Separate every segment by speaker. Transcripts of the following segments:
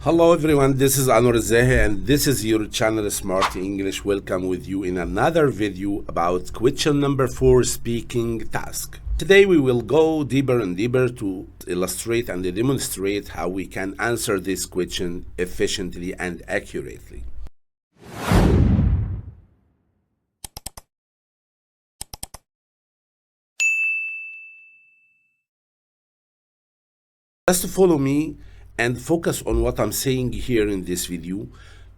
Speaker 1: Hello everyone, this is Anwar الزاهي and this is your channel Smart English. Welcome with you in another video about question number 4 speaking task. Today we will go deeper and deeper to illustrate and demonstrate how we can answer this question efficiently and accurately. Just follow me and focus on what I'm saying here in this video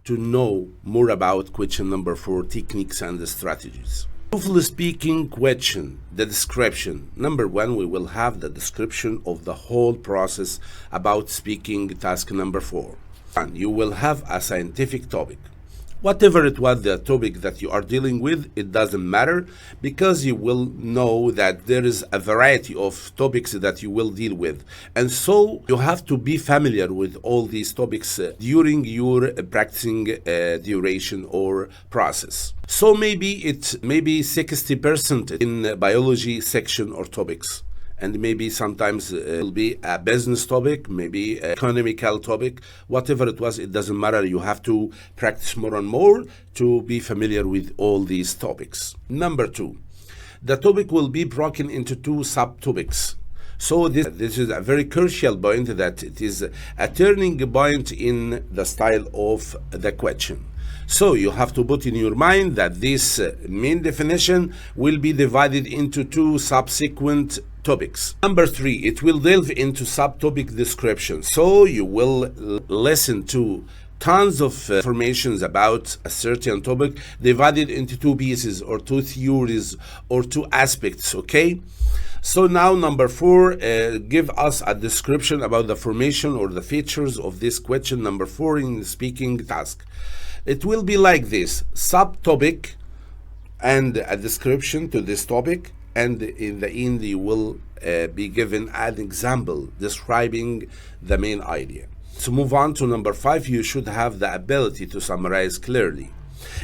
Speaker 1: to know more about question number 4, techniques and strategies. TOEFL speaking question, the description. Number 1, we will have the description of the whole process about speaking task number 4. And you will have a scientific topic. Whatever it was the topic that you are dealing with, it doesn't matter because you will know that there is a variety of topics that you will deal with. And so you have to be familiar with all these topics during your practicing duration or process. So maybe it's 60% in biology section or topics. And maybe sometimes it will be a business topic, maybe an economical topic, whatever it was, it doesn't matter. You have to practice more and more to be familiar with all these topics. Number 2, the topic will be broken into 2 subtopics. So this is a very crucial point, that it is a turning point in the style of the question. So you have to put in your mind that this main definition will be divided into 2 subsequent topics. Number 3, it will delve into subtopic description. So you will listen to tons of informations about a certain topic divided into 2 pieces or 2 theories or 2 aspects, okay? So now number 4, give us a description about the formation or the features of this question number 4 in the speaking task. It will be like this: subtopic and a description to this topic, and in the end you will be given an example describing the main idea. To move on to number 5, you should have the ability to summarize clearly.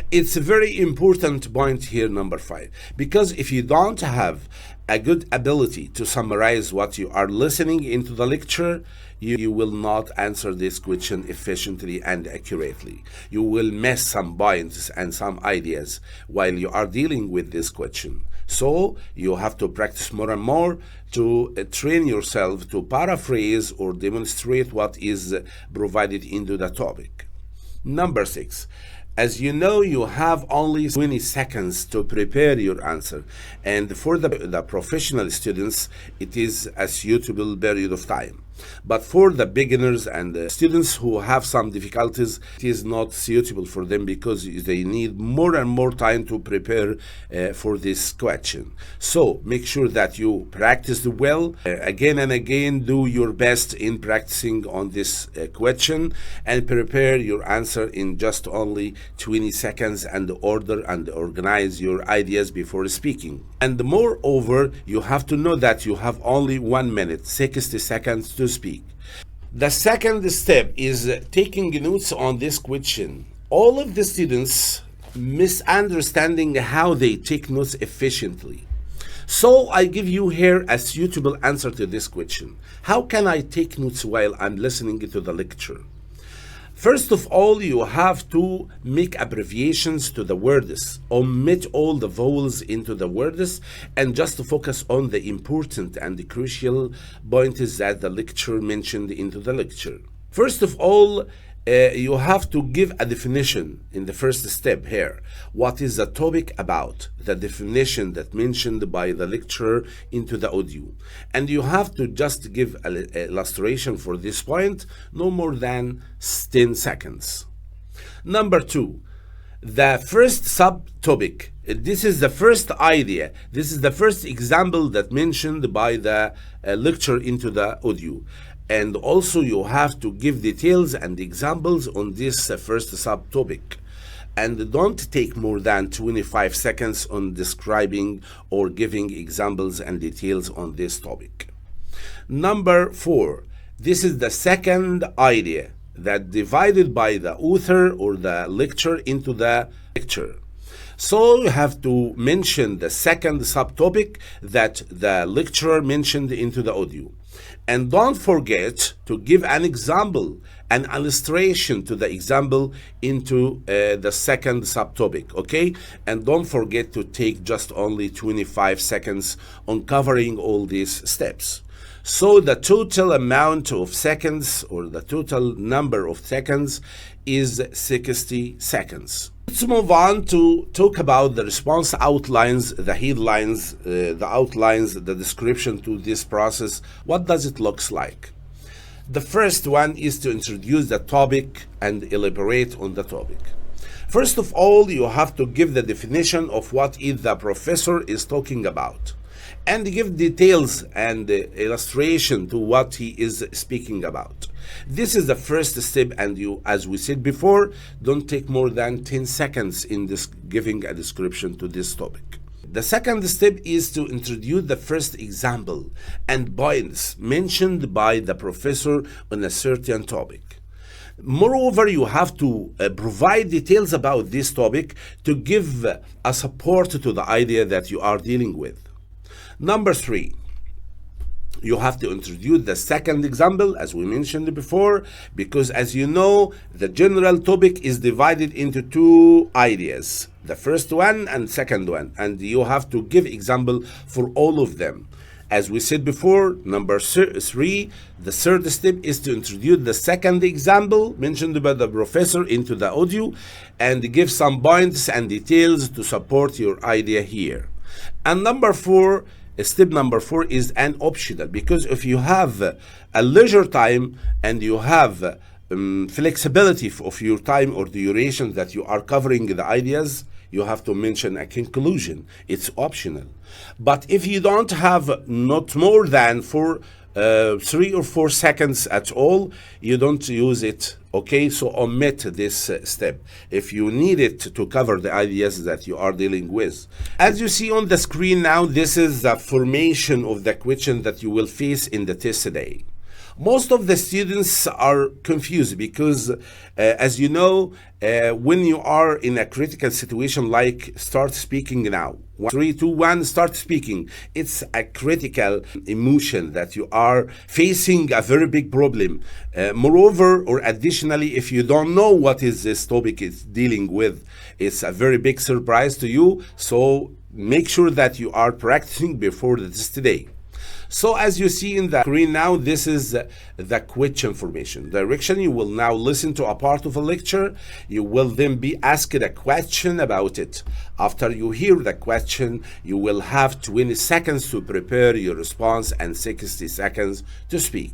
Speaker 1: It's a very important point here, number 5, because if you don't have a good ability to summarize what you are listening into the lecture, you will not answer this question efficiently and accurately. You will miss some points and some ideas while you are dealing with this question. So you have to practice more and more to train yourself to paraphrase or demonstrate what is provided into the topic. Number 6, as you know, you have only 20 seconds to prepare your answer, and for the professional students, it is a suitable period of time. But for the beginners and the students who have some difficulties, it is not suitable for them because they need more and more time to prepare for this question. So make sure that you practice well. Again and again, do your best in practicing on this question and prepare your answer in just only 20 seconds and order and organize your ideas before speaking. And moreover, you have to know that you have only 1 minute, 60 seconds to speak. The second step is taking notes on this question. All of the students misunderstanding how they take notes efficiently. So I give you here a suitable answer to this question. How can I take notes while I'm listening to the lecture? First of all, you have to make abbreviations to the words, omit all the vowels into the words, and just focus on the important and the crucial points that the lecturer mentioned into the lecture. First of all, you have to give a definition in the first step here. What is the topic about? The definition that mentioned by the lecturer into the audio. And you have to just give an illustration for this point, no more than 10 seconds. Number 2, the first subtopic. This is the first idea. This is the first example that mentioned by the lecturer into the audio. And also you have to give details and examples on this first subtopic. And don't take more than 25 seconds on describing or giving examples and details on this topic. Number 4, this is the second idea that divided by the author or the lecturer into the lecture. So you have to mention the second subtopic that the lecturer mentioned into the audio. And don't forget to give an example an illustration to the example into the second subtopic, okay? And don't forget to take just only 25 seconds on covering all these steps. So the total amount of seconds, or the total number of seconds, is 60 seconds. Let's move on to talk about the response outlines, the headlines, the outlines, the description to this process. What does it look like? The first one is to introduce the topic and elaborate on the topic. First of all, you have to give the definition of what the professor is talking about, and give details and illustration to what he is speaking about. This is the first step, and you, as we said before, don't take more than 10 seconds in this giving a description to this topic. The second step is to introduce the first example and points mentioned by the professor on a certain topic. Moreover, you have to provide details about this topic to give a support to the idea that you are dealing with. Number 3, you have to introduce the second example, as we mentioned before, because as you know, the general topic is divided into 2 ideas, the first one and second one, and you have to give example for all of them. As we said before, number 3, the third step is to introduce the second example mentioned by the professor into the audio and give some points and details to support your idea here. And number 4, step number 4 is an optional, because if you have a leisure time and you have flexibility of your time or duration that you are covering the ideas, you have to mention a conclusion. It's optional. But if you don't have not more than 3 or 4 seconds at all, you don't use it, okay? So omit this step if you need it to cover the ideas that you are dealing with. As you see on the screen now, this is the formation of the question that you will face in the test today. Most of the students are confused because, as you know, when you are in a critical situation like start speaking now, 3, 2, 1, start speaking. It's a critical emotion that you are facing a very big problem. Moreover, or additionally, if you don't know what is this topic is dealing with, it's a very big surprise to you. So make sure that you are practicing before the test today. So as you see in the screen now, this is the question formation. Direction, you will now listen to a part of a lecture. You will then be asked a question about it. After you hear the question, you will have 20 seconds to prepare your response and 60 seconds to speak.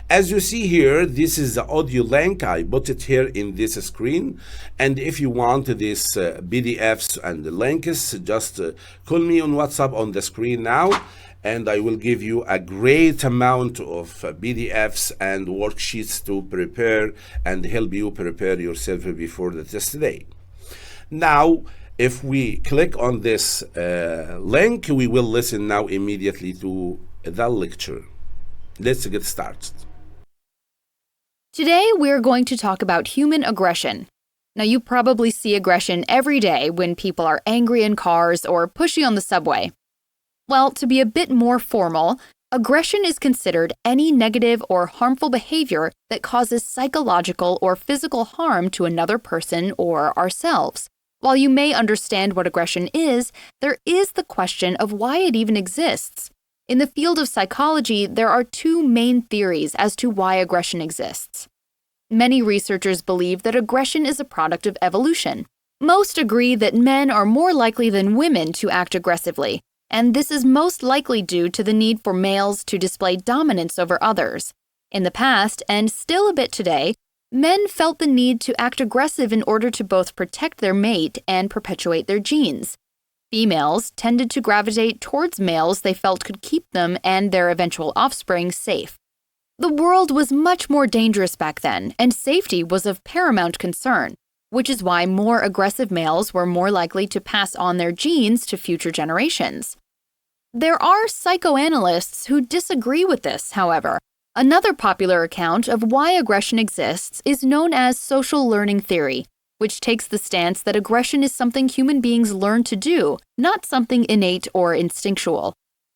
Speaker 1: As you see here, this is the audio link. I put it here in this screen. And if you want this PDFs and the links, just call me on WhatsApp on the screen now, and I will give you a great amount of PDFs and worksheets to prepare and help you prepare yourself before the test today. Now, if we click on this link, we will listen now immediately to the lecture. Let's get started.
Speaker 2: Today, we're going to talk about human aggression. Now, you probably see aggression every day when people are angry in cars or pushy on the subway. Well, to be a bit more formal, aggression is considered any negative or harmful behavior that causes psychological or physical harm to another person or ourselves. While you may understand what aggression is, there is the question of why it even exists. In the field of psychology, there are 2 main theories as to why aggression exists. Many researchers believe that aggression is a product of evolution. Most agree that men are more likely than women to act aggressively, and this is most likely due to the need for males to display dominance over others. In the past, and still a bit today, men felt the need to act aggressive in order to both protect their mate and perpetuate their genes. Females tended to gravitate towards males they felt could keep them and their eventual offspring safe. The world was much more dangerous back then, and safety was of paramount concern, which is why more aggressive males were more likely to pass on their genes to future generations. There are psychoanalysts who disagree with this, however. Another popular account of why aggression exists is known as social learning theory, which takes the stance that aggression is something human beings learn to do, not something innate or instinctual.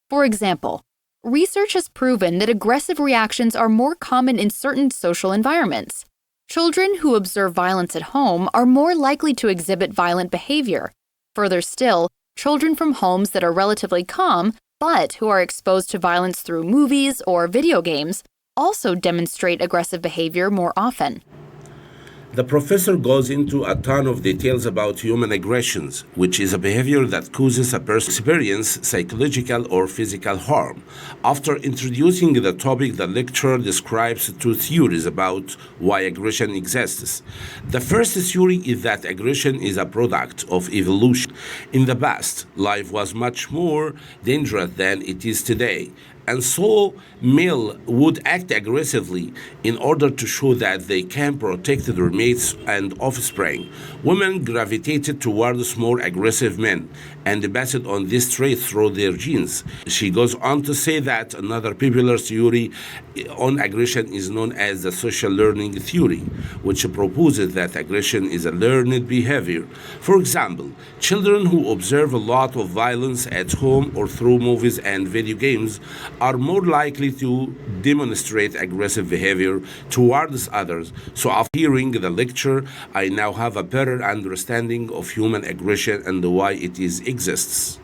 Speaker 2: For example, research has proven that aggressive reactions are more common in certain social environments. Children who observe violence at home are more likely to exhibit violent behavior. Further still, children from homes that are relatively calm but who are exposed to violence through movies or video games also demonstrate aggressive behavior more often.
Speaker 1: The professor goes into a ton of details about human aggressions, which is a behavior that causes a person to experience psychological or physical harm. After introducing the topic, the lecturer describes two theories about why aggression exists. The first theory is that aggression is a product of evolution. In the past, life was much more dangerous than it is today. And so males would act aggressively in order to show that they can protect their mates and offspring. Women gravitated towards more aggressive men and passed on this trait through their genes. She goes on to say that another popular theory on aggression is known as the social learning theory, which proposes that aggression is a learned behavior. For example, children who observe a lot of violence at home or through movies and video games are more likely to demonstrate aggressive behavior towards others. So after hearing the lecture, I now have a better understanding of human aggression and why it exists.